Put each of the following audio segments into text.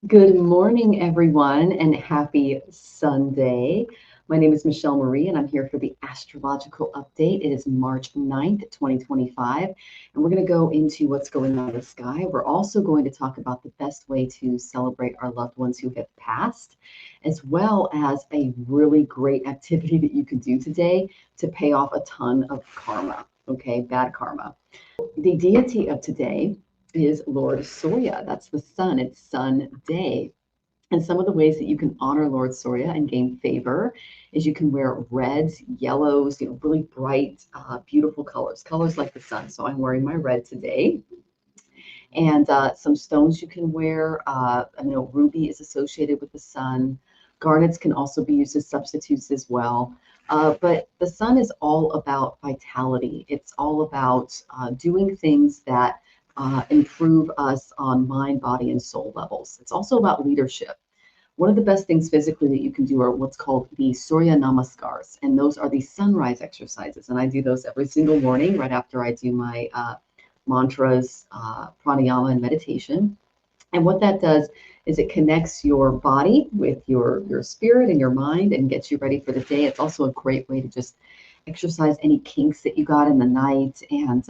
Good morning, everyone, and happy Sunday. My name is Michelle Marie, and I'm here for the astrological update. It is March 9th, 2025, and we're going to go into what's going on in the sky. We're also going to talk about the best way to celebrate our loved ones who have passed, as well as a really great activity that you can do today to pay off a ton of karma, okay, bad karma. The deity of today is Lord Surya. That's the sun. It's Sun Day. And some of the ways that you can honor Lord Surya and gain favor is you can wear reds, yellows, really bright, beautiful colors, colors like the sun. So I'm wearing my red today. And some stones you can wear. I know ruby is associated with the sun. Garnets can also be used as substitutes as well. But the sun is all about vitality. It's all about doing things that improve us on mind, body, and soul levels. It's also about leadership. One of the best things physically that you can do are what's called the Surya Namaskars, and those are the sunrise exercises. And I do those every single morning right after I do my mantras, pranayama, and meditation. And what that does is it connects your body with your spirit and your mind and gets you ready for the day. It's also a great way to just exercise any kinks that you got in the night and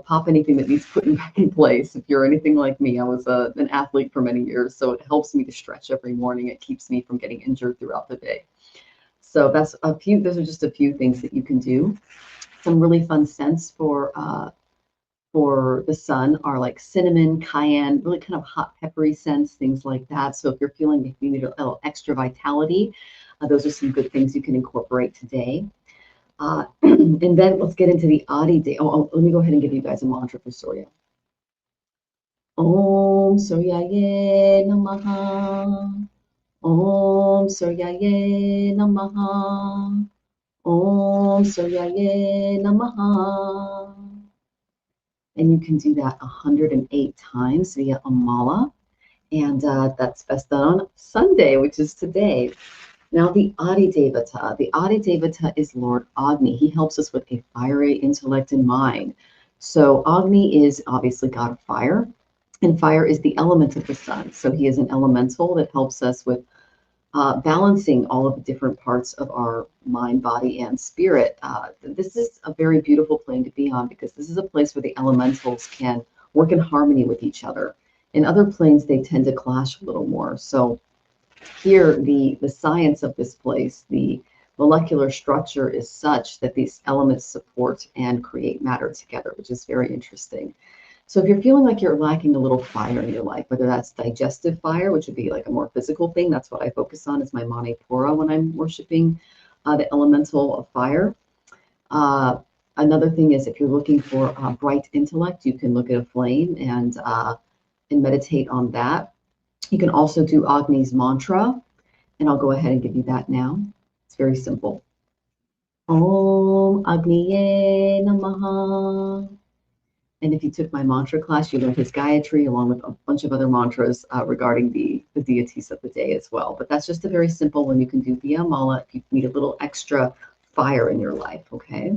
pop anything that needs putting back in place. If you're anything like me, I was an athlete for many years, so it helps me to stretch every morning. It keeps me from getting injured throughout the day. So that's a few. Those are just a few things that you can do. Some really fun scents for the sun are like cinnamon, cayenne, really kind of hot, peppery scents, things like that. So if you're feeling like you need a little extra vitality, those are some good things you can incorporate today. And then let's get into the Adi day. Let me go ahead and give you guys a mantra for Surya. Om Suryaye Namaha. Om Suryaye Namaha. Om Suryaye Namaha. And you can do that 108 times via a mala. And that's best done on Sunday, which is today. Now, the Adi Devata. The Adi Devata is Lord Agni. He helps us with a fiery intellect and mind. So Agni is obviously god of fire, and fire is the element of the sun. So he is an elemental that helps us with balancing all of the different parts of our mind, body, and spirit. This is a very beautiful plane to be on because this is a place where the elementals can work in harmony with each other. In other planes, they tend to clash a little more. So here, the science of this place, the molecular structure is such that these elements support and create matter together, which is very interesting. So if you're feeling like you're lacking a little fire in your life, whether that's digestive fire, which would be like a more physical thing, that's what I focus on is my Manipura when I'm worshiping the elemental of fire. Another thing is if you're looking for bright intellect, you can look at a flame and meditate on that. You can also do Agni's mantra, and I'll go ahead and give you that now. It's very simple. Om Agniye Namaha. And if you took my mantra class, you learned his Gayatri along with a bunch of other mantras regarding the deities of the day as well. But that's just a very simple one you can do via mala if you need a little extra fire in your life, okay?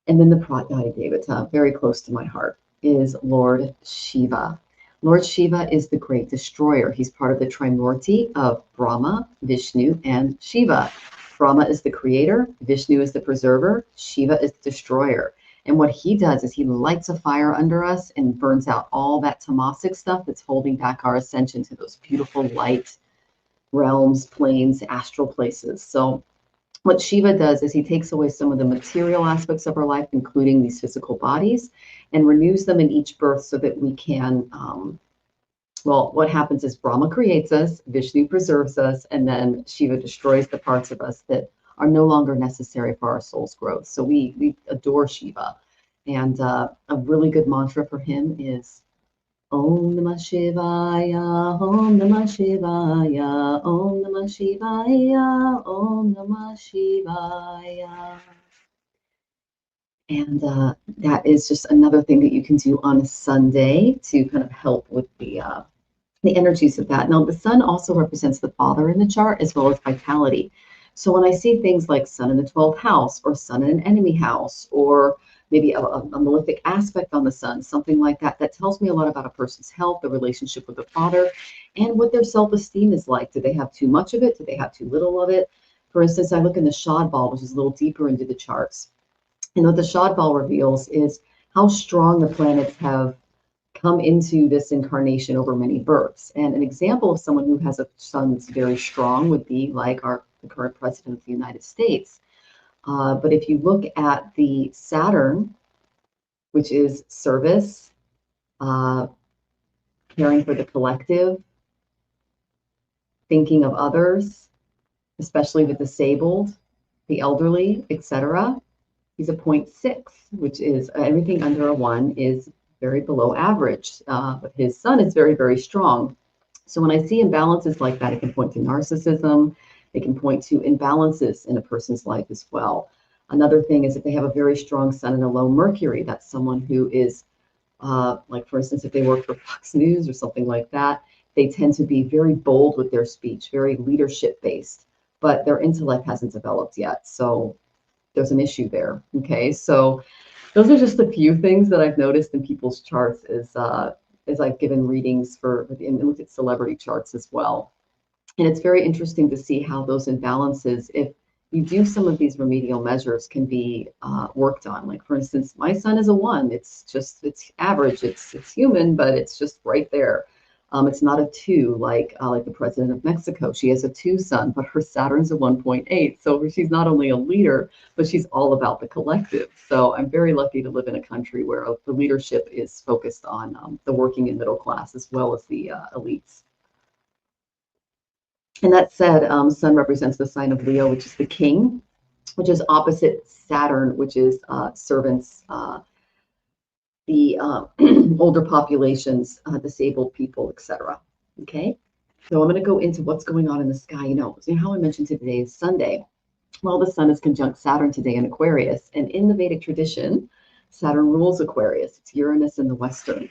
And then the Pratyadi Devata, very close to my heart, is Lord Shiva. Lord Shiva is the great destroyer. He's part of the Trimurti of Brahma, Vishnu, and Shiva. Brahma is the creator, Vishnu is the preserver, Shiva is the destroyer. And what he does is he lights a fire under us and burns out all that tamasic stuff that's holding back our ascension to those beautiful light realms, planes, astral places. So what Shiva does is he takes away some of the material aspects of our life, including these physical bodies, and renews them in each birth so that we can, what happens is Brahma creates us, Vishnu preserves us, and then Shiva destroys the parts of us that are no longer necessary for our soul's growth. So we adore Shiva. And a really good mantra for him is Om Namah Shivaya, Om Namah Shivaya, Om Namah Shivaya, Om Namah Shivaya. And that is just another thing that you can do on a Sunday to kind of help with the energies of that. Now, the sun also represents the father in the chart as well as vitality. So when I see things like sun in the 12th house or sun in an enemy house or maybe a malefic aspect on the sun, something like that, that tells me a lot about a person's health, the relationship with the father, and what their self-esteem is like. Do they have too much of it? Do they have too little of it? For instance, I look in the Shad Ball, which is a little deeper into the charts. And what the Shad Ball reveals is how strong the planets have come into this incarnation over many births. And an example of someone who has a sun that's very strong would be like the current president of the United States. But if you look at the Saturn, which is service, caring for the collective, thinking of others, especially the disabled, the elderly, etc. He's a 0.6, which is everything under a 1 is very below average. But his sun is very, very strong. So when I see imbalances like that, it can point to narcissism. It can point to imbalances in a person's life as well. Another thing is if they have a very strong sun and a low Mercury, that's someone who is, like for instance, if they work for Fox News or something like that, they tend to be very bold with their speech, very leadership based, but their intellect hasn't developed yet. So there's an issue there. Okay, so those are just a few things that I've noticed in people's charts as I've given readings and looked at celebrity charts as well. And it's very interesting to see how those imbalances, if you do some of these remedial measures, can be worked on. Like for instance, my sun is a 1. It's average. It's human, but it's just right there. It's not a 2 like the president of Mexico. She has a 2 sun, but her Saturn's a 1.8. So she's not only a leader, but she's all about the collective. So I'm very lucky to live in a country where the leadership is focused on the working and middle class as well as the elites. And that said, Sun represents the sign of Leo, which is the king, which is opposite Saturn, which is servants, the older populations, disabled people, etc. Okay, so I'm going to go into what's going on in the sky. You know how I mentioned today is Sunday. Well, the sun is conjunct Saturn today in Aquarius, and in the Vedic tradition, Saturn rules Aquarius. It's Uranus in the western.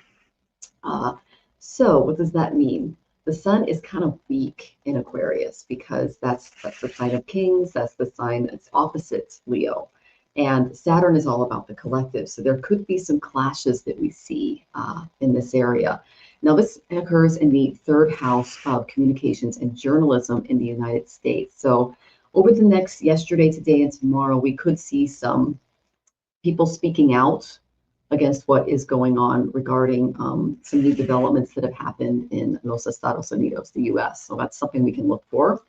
So what does that mean? The sun is kind of weak in Aquarius because that's the sign of kings. That's the sign that's opposite Leo. And Saturn is all about the collective. So there could be some clashes that we see in this area. Now, this occurs in the 3rd house of communications and journalism in the United States. So over the next yesterday, today, and tomorrow, we could see some people speaking out against what is going on regarding some new developments that have happened in Los Estados Unidos, the US. So that's something we can look for.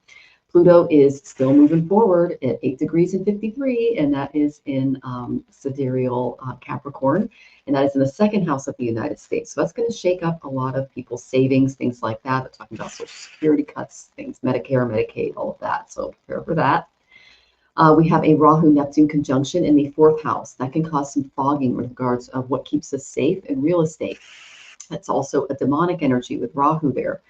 Pluto is still moving forward at 8 degrees and 53, and that is in Sidereal Capricorn, and that is in the 2nd house of the United States. So that's going to shake up a lot of people's savings, things like that. They're talking about Social Security cuts, things, Medicare, Medicaid, all of that. So prepare for that. We have a Rahu-Neptune conjunction in the 4th house. That can cause some fogging with regards of what keeps us safe in real estate. That's also a demonic energy with Rahu there.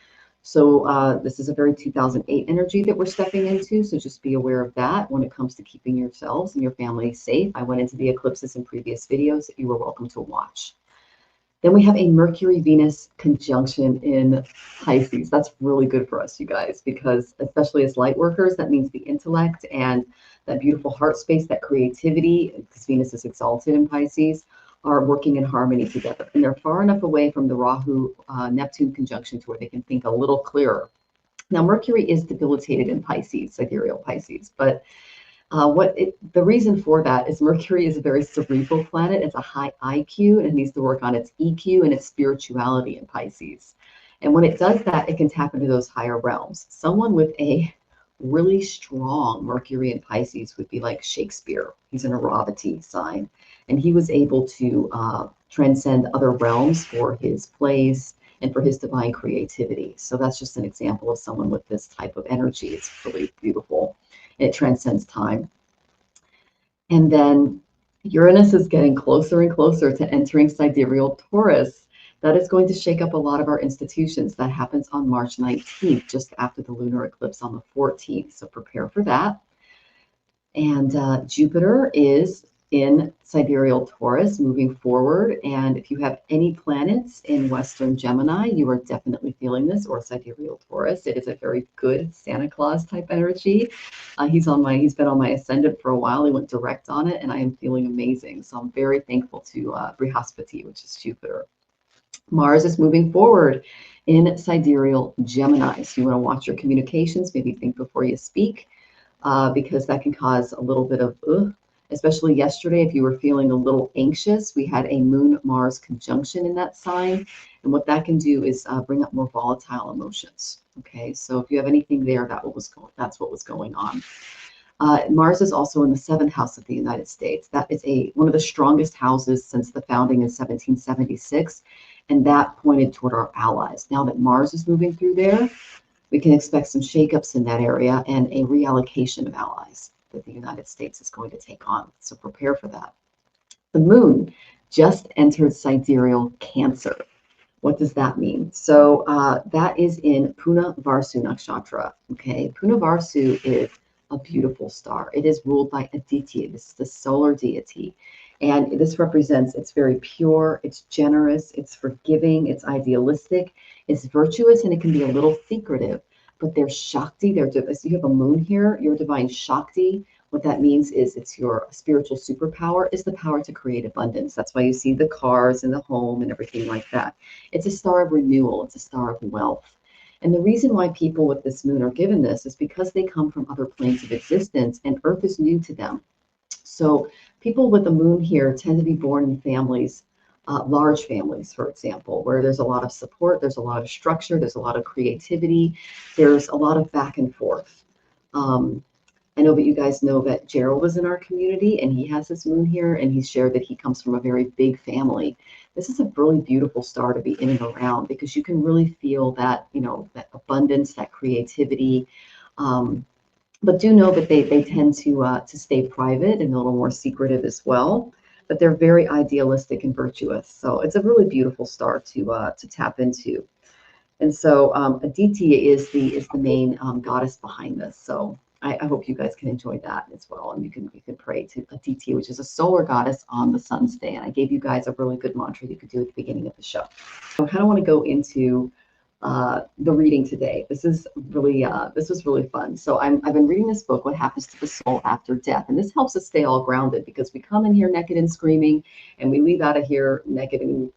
So this is a very 2008 energy that we're stepping into. So just be aware of that when it comes to keeping yourselves and your family safe. I went into the eclipses in previous videos that you are welcome to watch. Then we have a Mercury-Venus conjunction in Pisces. That's really good for us, you guys, because especially as light workers, that means the intellect and that beautiful heart space, that creativity, because Venus is exalted in Pisces, are working in harmony together. And they're far enough away from the Rahu-Neptune conjunction to where they can think a little clearer. Now, Mercury is debilitated in Pisces, sidereal Pisces, but the reason for that is Mercury is a very cerebral planet. It's a high IQ, and it needs to work on its EQ and its spirituality in Pisces. And when it does that, it can tap into those higher realms. Someone with a really strong Mercury in Pisces would be like Shakespeare. He's an Aravati sign, and he was able to transcend other realms for his plays and for his divine creativity. So that's just an example of someone with this type of energy. It's really beautiful. It transcends time. And then Uranus is getting closer and closer to entering sidereal Taurus. That is going to shake up a lot of our institutions. That happens on March 19th, just after the lunar eclipse on the 14th. So prepare for that. And Jupiter is in Sidereal Taurus moving forward. And if you have any planets in Western Gemini, you are definitely feeling this, or Sidereal Taurus. It is a very good Santa Claus type energy. He's been on my ascendant for a while. He went direct on it, and I am feeling amazing. So I'm very thankful to Brihaspati, which is Jupiter. Mars is moving forward in Sidereal Gemini. So you want to watch your communications, maybe think before you speak, because that can cause a little bit of, especially yesterday, if you were feeling a little anxious, we had a Moon-Mars conjunction in that sign. And what that can do is bring up more volatile emotions. Okay, so if you have anything there, that's what was going on. Mars is also in the 7th house of the United States. That is one of the strongest houses since the founding in 1776. And that pointed toward our allies. Now that Mars is moving through there, we can expect some shakeups in that area and a reallocation of allies that the United States is going to take on. So prepare for that. The moon just entered sidereal Cancer. What does that mean? So that is in Punarvasu nakshatra. Okay, Punarvasu is a beautiful star. It is ruled by Aditya. This is the solar deity. And this represents, it's very pure, it's generous, it's forgiving, it's idealistic, it's virtuous, and it can be a little secretive. But there's Shakti, so you have a moon here, your divine Shakti. What that means is it's your spiritual superpower, is the power to create abundance. That's why you see the cars and the home and everything like that. It's a star of renewal, it's a star of wealth. And the reason why people with this moon are given this is because they come from other planes of existence and Earth is new to them. So people with the moon here tend to be born in families, large families, for example, where there's a lot of support, there's a lot of structure, there's a lot of creativity, there's a lot of back and forth. I know that you guys know that Gerald was in our community and he has his moon here, and he's shared that he comes from a very big family. This is a really beautiful star to be in and around because you can really feel that, that abundance, that creativity. But do know that they tend to stay private and a little more secretive as well. But they're very idealistic and virtuous. So it's a really beautiful star to tap into. And so Aditya is the main goddess behind this. So I hope you guys can enjoy that as well. And you can pray to Aditya, which is a solar goddess on the sun's day. And I gave you guys a really good mantra you could do at the beginning of the show. So I kind of want to go into the reading today. This was really fun. So I've been reading this book, What Happens to the Soul After Death. And this helps us stay all grounded because we come in here naked and screaming and we leave out of here naked and,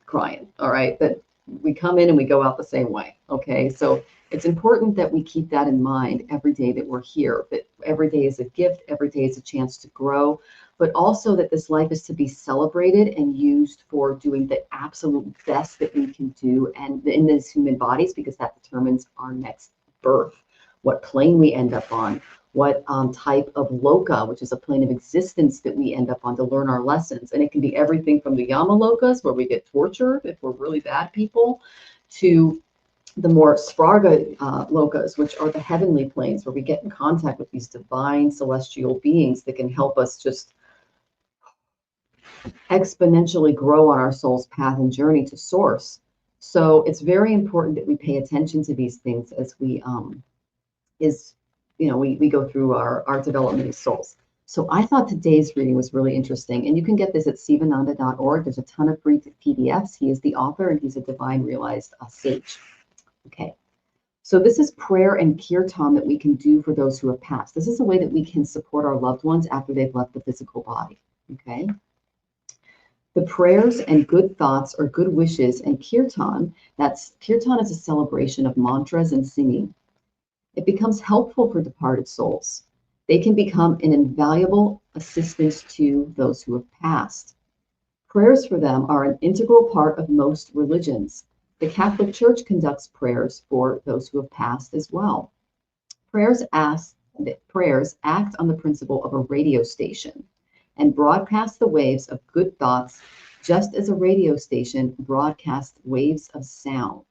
crying. All right. But we come in and we go out the same way. Okay. So it's important that we keep that in mind every day that we're here, that every day is a gift, every day is a chance to grow, but also that this life is to be celebrated and used for doing the absolute best that we can do and in these human bodies, because that determines our next birth, what plane we end up on, what type of loka, which is a plane of existence that we end up on to learn our lessons. And it can be everything from the yamalokas, where we get tortured if we're really bad people, to the more Spraga lokas, which are the heavenly planes, where we get in contact with these divine celestial beings that can help us just exponentially grow on our soul's path and journey to source. So it's very important that we pay attention to these things as we go through our development as souls. So I thought today's reading was really interesting, and you can get this at sivananda.org. There's a ton of free PDFs. He is the author, and he's a divine realized sage. Okay, so this is prayer and kirtan that we can do for those who have passed. This is a way that we can support our loved ones after they've left the physical body. Okay, the prayers and good thoughts or good wishes and kirtan. Kirtan is a celebration of mantras and singing. It becomes helpful for departed souls. They can become an invaluable assistance to those who have passed. Prayers for them are an integral part of most religions. The Catholic Church conducts prayers for those who have passed as well. Prayers act on the principle of a radio station and broadcast the waves of good thoughts, just as a radio station broadcasts waves of sound.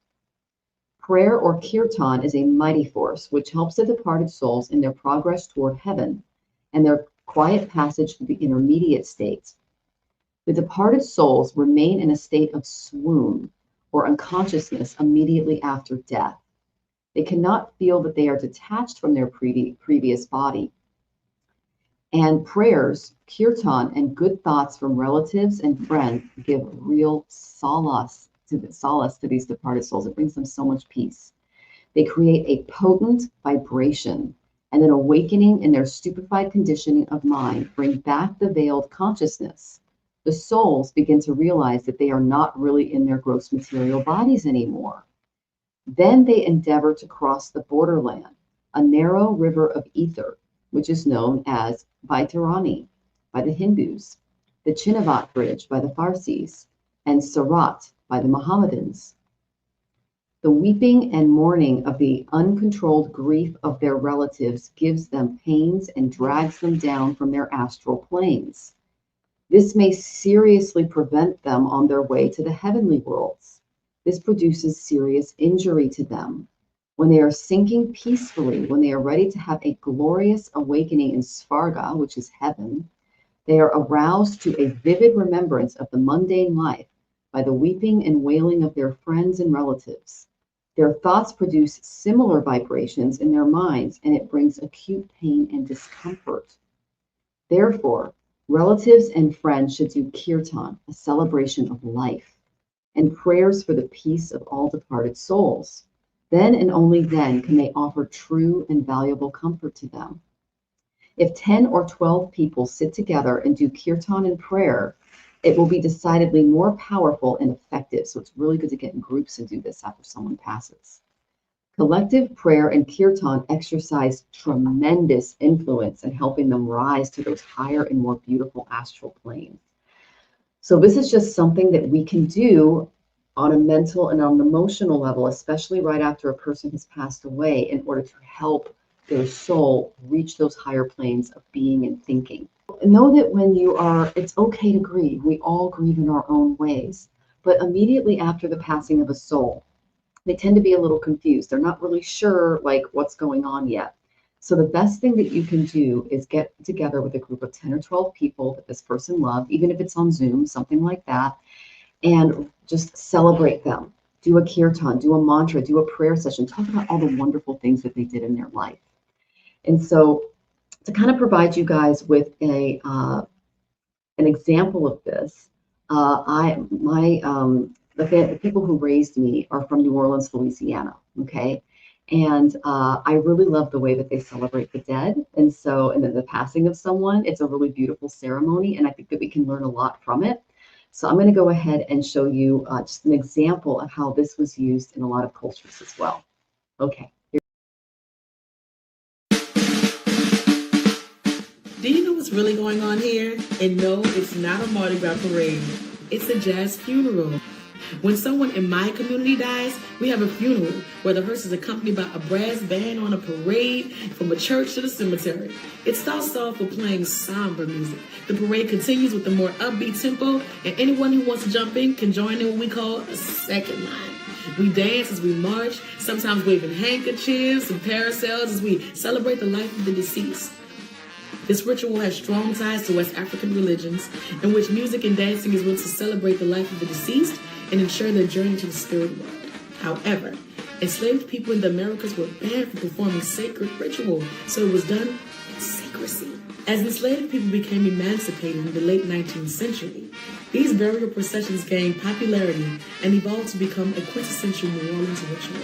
Prayer or kirtan is a mighty force which helps the departed souls in their progress toward heaven and their quiet passage through the intermediate states. The departed souls remain in a state of swoon or unconsciousness immediately after death. They cannot feel that they are detached from their previous body. And prayers, kirtan, and good thoughts from relatives and friends give real solace to these departed souls. It brings them so much peace. They create a potent vibration and an awakening in their stupefied conditioning of mind, bring back the veiled consciousness. The souls begin to realize that they are not really in their gross material bodies anymore. Then they endeavor to cross the borderland, a narrow river of ether, which is known as Vaitarani by the Hindus, the Chinavat Bridge by the Parsis, and Sarat by the Mohammedans. The weeping and mourning of the uncontrolled grief of their relatives gives them pains and drags them down from their astral planes. This may seriously prevent them on their way to the heavenly worlds. This produces serious injury to them. When they are sinking peacefully, when they are ready to have a glorious awakening in Svarga, which is heaven, they are aroused to a vivid remembrance of the mundane life by the weeping and wailing of their friends and relatives. Their thoughts produce similar vibrations in their minds, and it brings acute pain and discomfort. Therefore, relatives and friends should do kirtan, a celebration of life, and prayers for the peace of all departed souls. Then and only then can they offer true and valuable comfort to them. If 10 or 12 people sit together and do kirtan and prayer, it will be decidedly more powerful and effective. So it's really good to get in groups and do this after someone passes. Collective prayer and kirtan exercise tremendous influence in helping them rise to those higher and more beautiful astral planes. So this is just something that we can do on a mental and on an emotional level, especially right after a person has passed away, in order to help their soul reach those higher planes of being and thinking. Know that when you are, it's okay to grieve. We all grieve in our own ways. But immediately after the passing of a soul, they tend to be a little confused. They're not really sure like what's going on yet. So the best thing that you can do is get together with a group of 10 or 12 people that this person loved, even if it's on Zoom, something like that, and just celebrate them. Do a kirtan, do a mantra, do a prayer session, talk about all the wonderful things that they did in their life. And so to kind of provide you guys with an example of this, the people who raised me are from New Orleans, Louisiana. Okay. And I really love the way that they celebrate the dead. And then the passing of someone, it's a really beautiful ceremony. And I think that we can learn a lot from it. So I'm going to go ahead and show you just an example of how this was used in a lot of cultures as well. Okay. Do you know what's really going on here? And no, it's not a Mardi Gras parade. It's a jazz funeral. When someone in my community dies, we have a funeral where the hearse is accompanied by a brass band on a parade from a church to the cemetery. It starts off with playing somber music. The parade continues with a more upbeat tempo, and anyone who wants to jump in can join in what we call a second line. We dance as we march, sometimes waving handkerchiefs and parasols as we celebrate the life of the deceased. This ritual has strong ties to West African religions, in which music and dancing is meant to celebrate the life of the deceased and ensure their journey to the spirit world. However, enslaved people in the Americas were banned from performing sacred ritual, so it was done in secrecy. As enslaved people became emancipated in the late 19th century, these burial processions gained popularity and evolved to become a quintessential New Orleans ritual.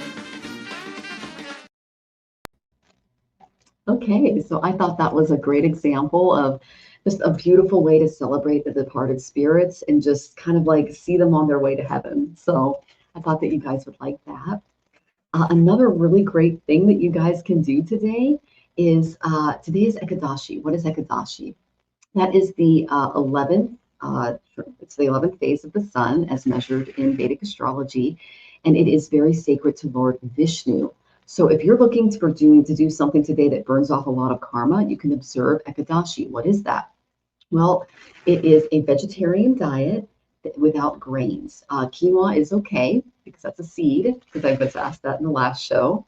Okay, so I thought that was a great example of just a beautiful way to celebrate the departed spirits and just kind of like see them on their way to heaven. So I thought that you guys would like that. Another really great thing that you guys can do today is Ekadashi. What is Ekadashi? That is the 11th. It's the 11th phase of the sun as measured in Vedic astrology, and it is very sacred to Lord Vishnu. So if you're looking to do something today that burns off a lot of karma, you can observe Ekadashi. What is that? Well, it is a vegetarian diet without grains. Quinoa is okay because that's a seed, because I was asked that in the last show.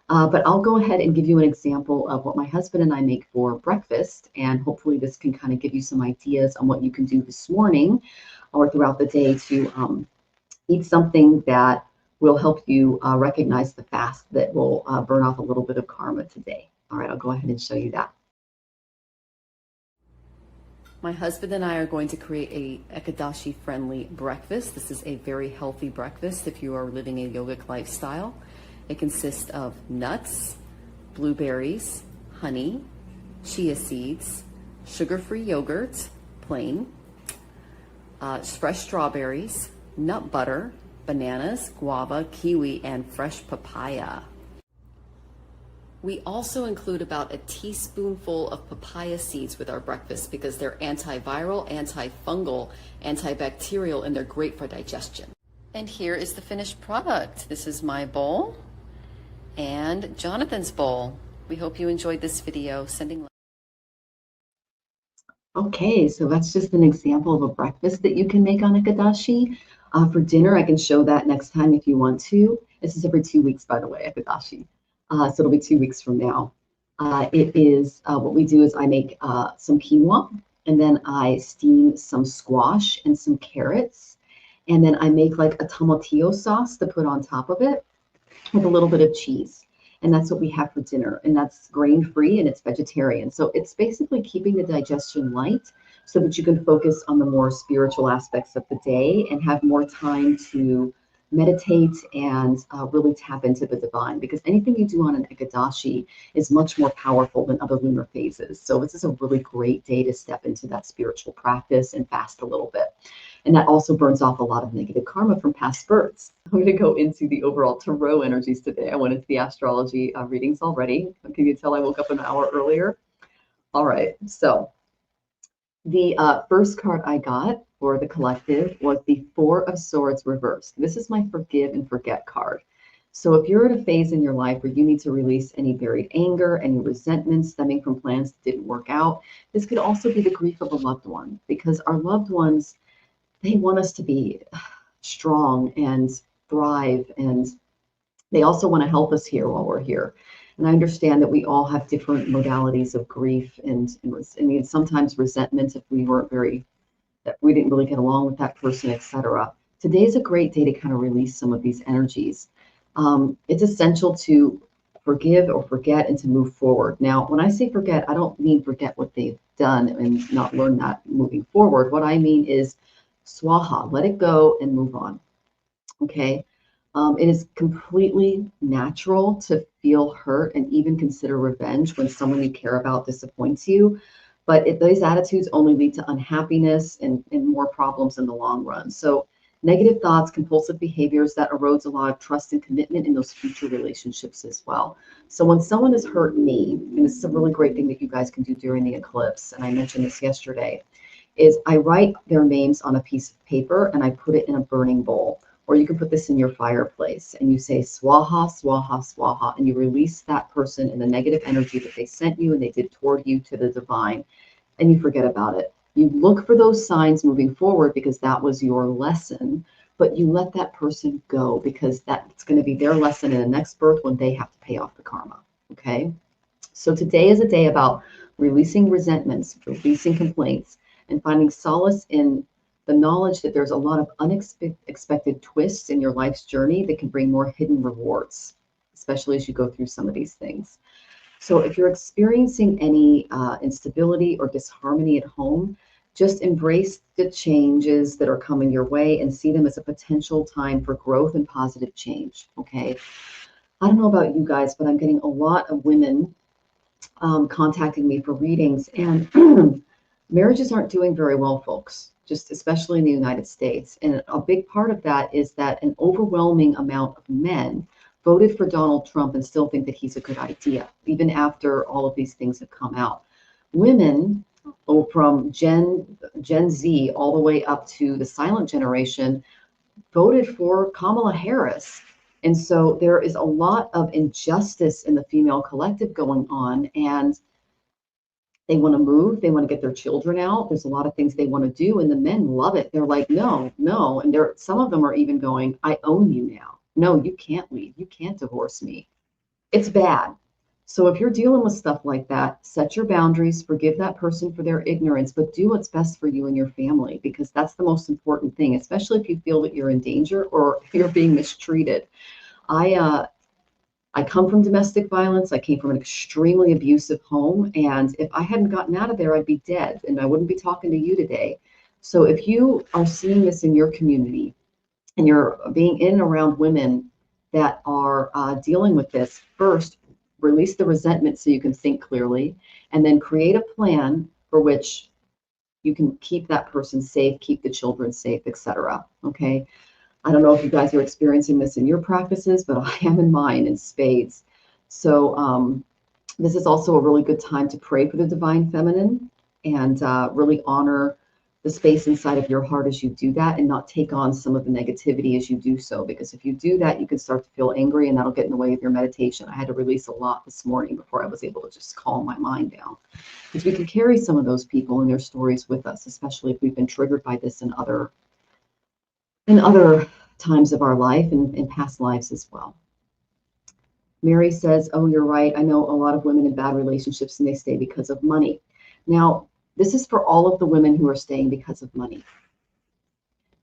But I'll go ahead and give you an example of what my husband and I make for breakfast. And hopefully this can kind of give you some ideas on what you can do this morning or throughout the day to eat something that will help you recognize the fast that will burn off a little bit of karma today. All right, I'll go ahead and show you that. My husband and I are going to create a Ekadashi-friendly breakfast. This is a very healthy breakfast if you are living a yogic lifestyle. It consists of nuts, blueberries, honey, chia seeds, sugar-free yogurt, plain, fresh strawberries, nut butter, bananas, guava, kiwi, and fresh papaya. We also include about a teaspoonful of papaya seeds with our breakfast because they're antiviral, antifungal, antibacterial, and they're great for digestion. And here is the finished product. This is my bowl and Jonathan's bowl. We hope you enjoyed this video. Sending love. Okay, so that's just an example of a breakfast that you can make on Ekadashi. For dinner, I can show that next time if you want to. This is every 2 weeks, by the way, Ekadashi. So it'll be 2 weeks from now. It is, what we do is I make some quinoa, and then I steam some squash and some carrots. And then I make like a tomatillo sauce to put on top of it with a little bit of cheese. And that's what we have for dinner. And that's grain-free and it's vegetarian. So it's basically keeping the digestion light so that you can focus on the more spiritual aspects of the day and have more time to meditate and really tap into the divine, because anything you do on an Ekadashi is much more powerful than other lunar phases. So this is a really great day to step into that spiritual practice and fast a little bit. And that also burns off a lot of negative karma from past births. I'm going to go into the overall tarot energies today. I went into the astrology readings already. Can you tell I woke up an hour earlier? All right, so the first card I got for the collective was the Four of Swords reversed. This is my forgive and forget card. So if you're at a phase in your life where you need to release any buried anger, any resentment stemming from plans that didn't work out, this could also be the grief of a loved one, because our loved ones, they want us to be strong and thrive, and they also want to help us here while we're here. And I understand that we all have different modalities of grief and I mean, sometimes resentment if we weren't that we didn't really get along with that person, etc. Today is a great day to kind of release some of these energies. It's essential to forgive or forget and to move forward. Now, when I say forget, I don't mean forget what they've done and not learn that moving forward. What I mean is swaha, let it go and move on. Okay. It is completely natural to feel hurt and even consider revenge when someone you care about disappoints you. But these attitudes only lead to unhappiness and more problems in the long run. So negative thoughts, compulsive behaviors, that erodes a lot of trust and commitment in those future relationships as well. So when someone has hurt me, and this is a really great thing that you guys can do during the eclipse, and I mentioned this yesterday, is I write their names on a piece of paper and I put it in a burning bowl. Or you can put this in your fireplace and you say swaha, swaha, swaha, and you release that person and the negative energy that they sent you and they did toward you to the divine, and you forget about it. You look for those signs moving forward because that was your lesson, but you let that person go because that's going to be their lesson in the next birth when they have to pay off the karma. Okay? So today is a day about releasing resentments, releasing complaints, and finding solace in the knowledge that there's a lot of unexpected twists in your life's journey that can bring more hidden rewards, especially as you go through some of these things. So if you're experiencing any instability or disharmony at home, just embrace the changes that are coming your way and see them as a potential time for growth and positive change, okay? I don't know about you guys, but I'm getting a lot of women contacting me for readings, and marriages aren't doing very well, folks, just especially in the United States. And a big part of that is that an overwhelming amount of men voted for Donald Trump and still think that he's a good idea, even after all of these things have come out. Women, from Gen Z all the way up to the silent generation, voted for Kamala Harris. And so there is a lot of injustice in the female collective going on, and they want to move, they want to get their children out. There's a lot of things they want to do, and the men love it. They're like, no, no. And some of them are even going, I own you now. No, you can't leave. You can't divorce me. It's bad. So if you're dealing with stuff like that, set your boundaries, forgive that person for their ignorance, but do what's best for you and your family, because that's the most important thing, especially if you feel that you're in danger or if you're being mistreated. I I come from domestic violence. I came from an extremely abusive home. And if I hadn't gotten out of there, I'd be dead and I wouldn't be talking to you today. So if you are seeing this in your community and you're being in and around women that are dealing with this, first, release the resentment so you can think clearly, and then create a plan for which you can keep that person safe, keep the children safe, etc. Okay. I don't know if you guys are experiencing this in your practices, but I am in mine in spades. So this is also a really good time to pray for the divine feminine and really honor the space inside of your heart as you do that, and not take on some of the negativity as you do so. Because if you do that, you can start to feel angry and that'll get in the way of your meditation. I had to release a lot this morning before I was able to just calm my mind down. Because we can carry some of those people and their stories with us, especially if we've been triggered by this in other times of our life and in past lives as well. Mary says, oh, you're right. I know a lot of women in bad relationships and they stay because of money. Now, this is for all of the women who are staying because of money.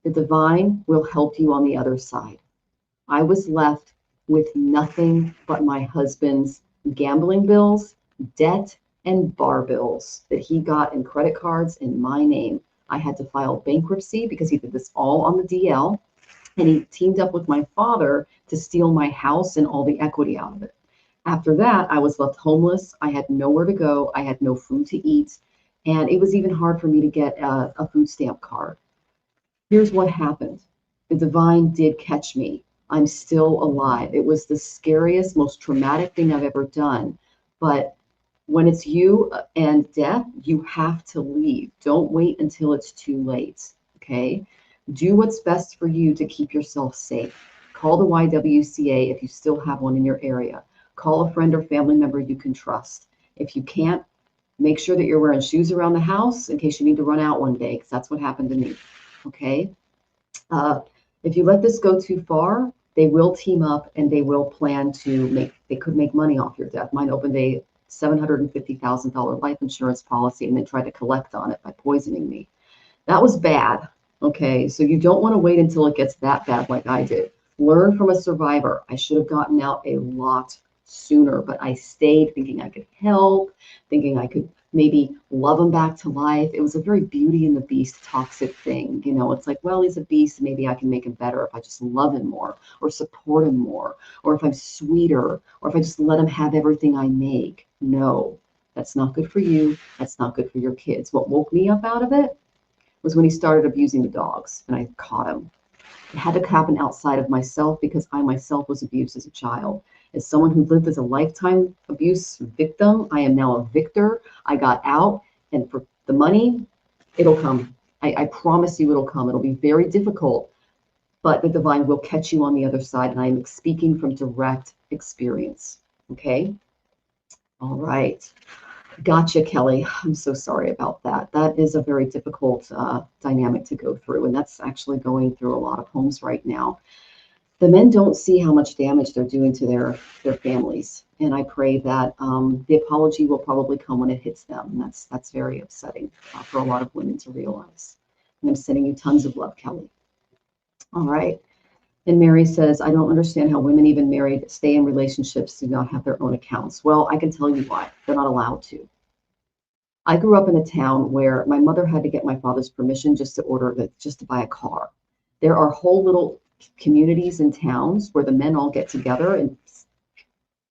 The divine will help you on the other side. I was left with nothing but my husband's gambling bills, debt, and bar bills that he got in credit cards in my name. I had to file bankruptcy because he did this all on the DL, and he teamed up with my father to steal my house and all the equity out of it. After that, I was left homeless. I had nowhere to go. I had no food to eat, and it was even hard for me to get a food stamp card. Here's what happened. The divine did catch me. I'm still alive. It was the scariest, most traumatic thing I've ever done. But when it's you and death, you have to leave. Don't wait until it's too late, okay? Do what's best for you to keep yourself safe. Call the YWCA if you still have one in your area. Call a friend or family member you can trust. If you can't, make sure that you're wearing shoes around the house in case you need to run out one day, because that's what happened to me, okay? If you let this go too far, they will team up and they will plan to they could make money off your death. Mine opened a $750,000 life insurance policy and then tried to collect on it by poisoning me. That was bad. Okay, so you don't want to wait until it gets that bad like I did. Learn from a survivor. I should have gotten out a lot sooner, but I stayed thinking I could help, thinking I could maybe love him back to life. It was a very Beauty and the Beast toxic thing. You know, it's like, well, he's a beast. Maybe I can make him better if I just love him more or support him more, or if I'm sweeter, or if I just let him have everything I make. No, that's not good for you. That's not good for your kids. What woke me up out of it was when he started abusing the dogs and I caught him. It had to happen outside of myself because I myself was abused as a child. As someone who lived as a lifetime abuse victim, I am now a victor. I got out, and for the money, it'll come. I promise you it'll come. It'll be very difficult, but the divine will catch you on the other side, and I am speaking from direct experience. Okay? All right. Gotcha, Kelly. I'm so sorry about that. That is a very difficult dynamic to go through, and that's actually going through a lot of homes right now. The men don't see how much damage they're doing to their families, and I pray that the apology will probably come when it hits them, and that's very upsetting for a lot of women to realize. And I'm sending you tons of love, Kelly. All right. And Mary says, I don't understand how women, even married, stay in relationships, do not have their own accounts. Well, I can tell you why. They're not allowed to. I grew up in a town where my mother had to get my father's permission just to buy a car. There are whole little communities and towns where the men all get together in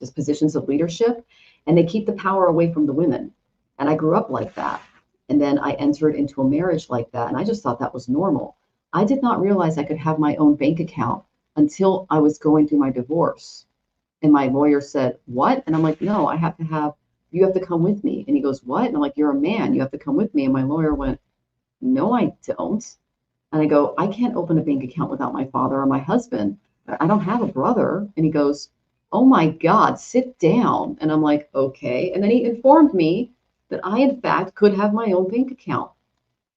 just positions of leadership, and they keep the power away from the women. And I grew up like that. And then I entered into a marriage like that, and I just thought that was normal. I did not realize I could have my own bank account until I was going through my divorce. And my lawyer said, what? And I'm like, no, you have to come with me. And he goes, what? And I'm like, you're a man, you have to come with me. And my lawyer went, no, I don't. And I go, I can't open a bank account without my father or my husband. I don't have a brother. And he goes, oh my God, sit down. And I'm like, okay. And then he informed me that I, in fact, could have my own bank account.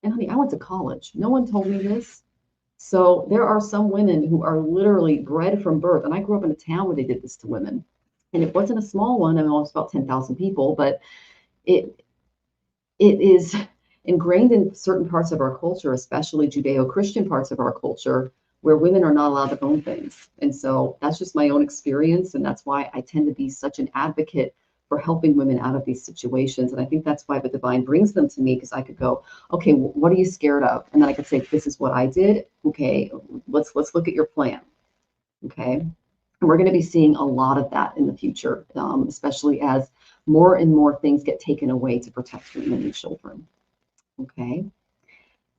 And honey, I went to college. No one told me this. So there are some women who are literally bred from birth. And I grew up in a town where they did this to women. And it wasn't a small one. I mean, it was about 10,000 people, but it is ingrained in certain parts of our culture, especially Judeo-Christian parts of our culture, where women are not allowed to own things. And so that's just my own experience. And that's why I tend to be such an advocate for helping women out of these situations. And I think that's why the divine brings them to me, because I could go, okay, what are you scared of? And then I could say, this is what I did. Okay, let's look at your plan. Okay. And we're going to be seeing a lot of that in the future, especially as more and more things get taken away to protect women and children. Okay.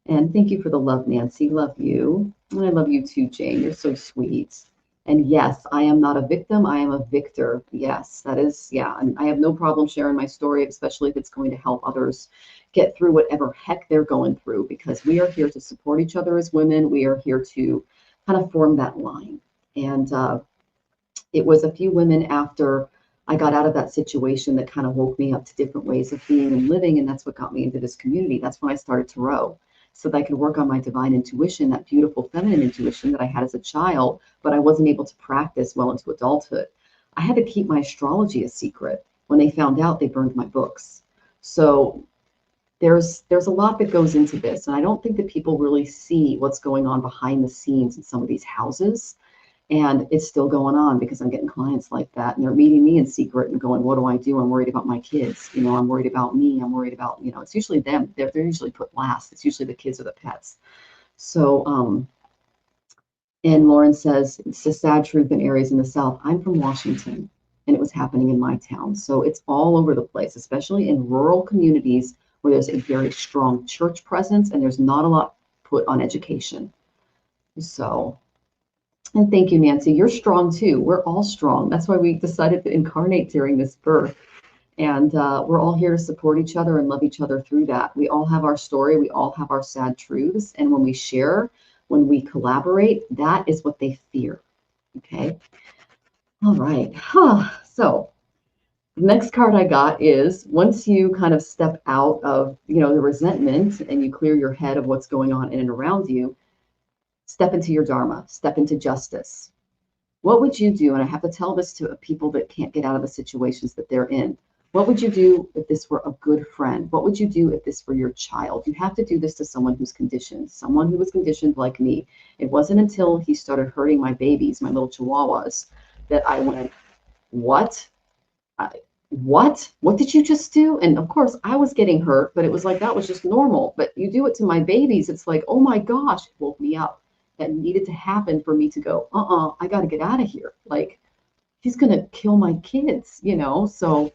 And thank you for the love, Nancy. Love you. And I love you too, Jane. You're so sweet. And yes, I am not a victim. I am a victor. Yes, that is, yeah. And I have no problem sharing my story, especially if it's going to help others get through whatever heck they're going through, because we are here to support each other as women. We are here to kind of form that line. And it was a few women after I got out of that situation that kind of woke me up to different ways of being and living. And that's what got me into this community. That's when I started Tarot, so that I could work on my divine intuition, that beautiful feminine intuition that I had as a child, but I wasn't able to practice well into adulthood. I had to keep my astrology a secret. When they found out, they burned my books. So there's a lot that goes into this. And I don't think that people really see what's going on behind the scenes in some of these houses. And it's still going on, because I'm getting clients like that, and they're meeting me in secret and going, what do I do? I'm worried about my kids. You know, I'm worried about me. I'm worried about, you know, it's usually them. They're usually put last. It's usually the kids or the pets. So, and Lauren says, it's a sad truth in areas in the South. I'm from Washington, and it was happening in my town. So it's all over the place, especially in rural communities where there's a very strong church presence and there's not a lot put on education. So, and thank you, Nancy. You're strong too. We're all strong. That's why we decided to incarnate during this birth. And we're all here to support each other and love each other through that. We all have our story. We all have our sad truths. And when we share, when we collaborate, that is what they fear. Okay. All right. So the next card I got is, once you kind of step out of, you know, the resentment and you clear your head of what's going on in and around you, step into your dharma, step into justice. What would you do? And I have to tell this to people that can't get out of the situations that they're in. What would you do if this were a good friend? What would you do if this were your child? You have to do this to someone who's conditioned, someone who was conditioned like me. It wasn't until he started hurting my babies, my little chihuahuas, that I went, what? What did you just do? And of course I was getting hurt, but it was like, that was just normal. But you do it to my babies, it's like, oh my gosh, it woke me up. That needed to happen for me to go, I got to get out of here. Like, he's going to kill my kids, you know? So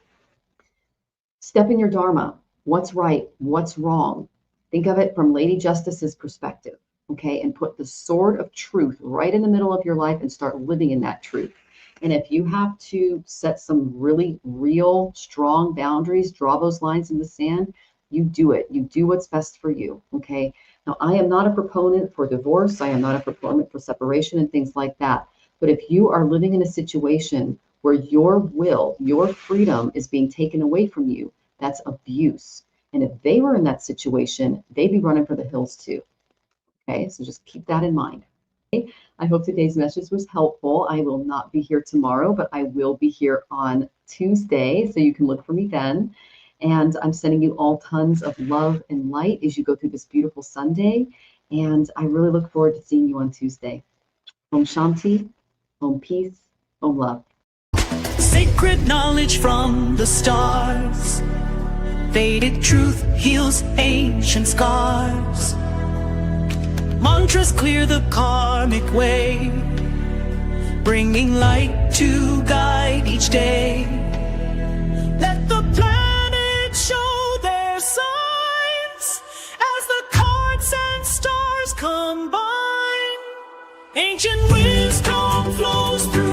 step in your dharma. What's right? What's wrong? Think of it from Lady Justice's perspective, okay? And put the sword of truth right in the middle of your life and start living in that truth. And if you have to set some really real, strong boundaries, draw those lines in the sand, you do it. You do what's best for you, okay? Now, I am not a proponent for divorce. I am not a proponent for separation and things like that. But if you are living in a situation where your will, your freedom is being taken away from you, that's abuse. And if they were in that situation, they'd be running for the hills too. Okay, so just keep that in mind. Okay? I hope today's message was helpful. I will not be here tomorrow, but I will be here on Tuesday, so you can look for me then. And I'm sending you all tons of love and light as you go through this beautiful Sunday. And I really look forward to seeing you on Tuesday. Om Shanti, Om Peace, Om Love. Sacred knowledge from the stars. Vedic truth heals ancient scars. Mantras clear the karmic way, bringing light to guide each day. Let the planets show their signs as the cards and stars combine. Ancient wisdom flows through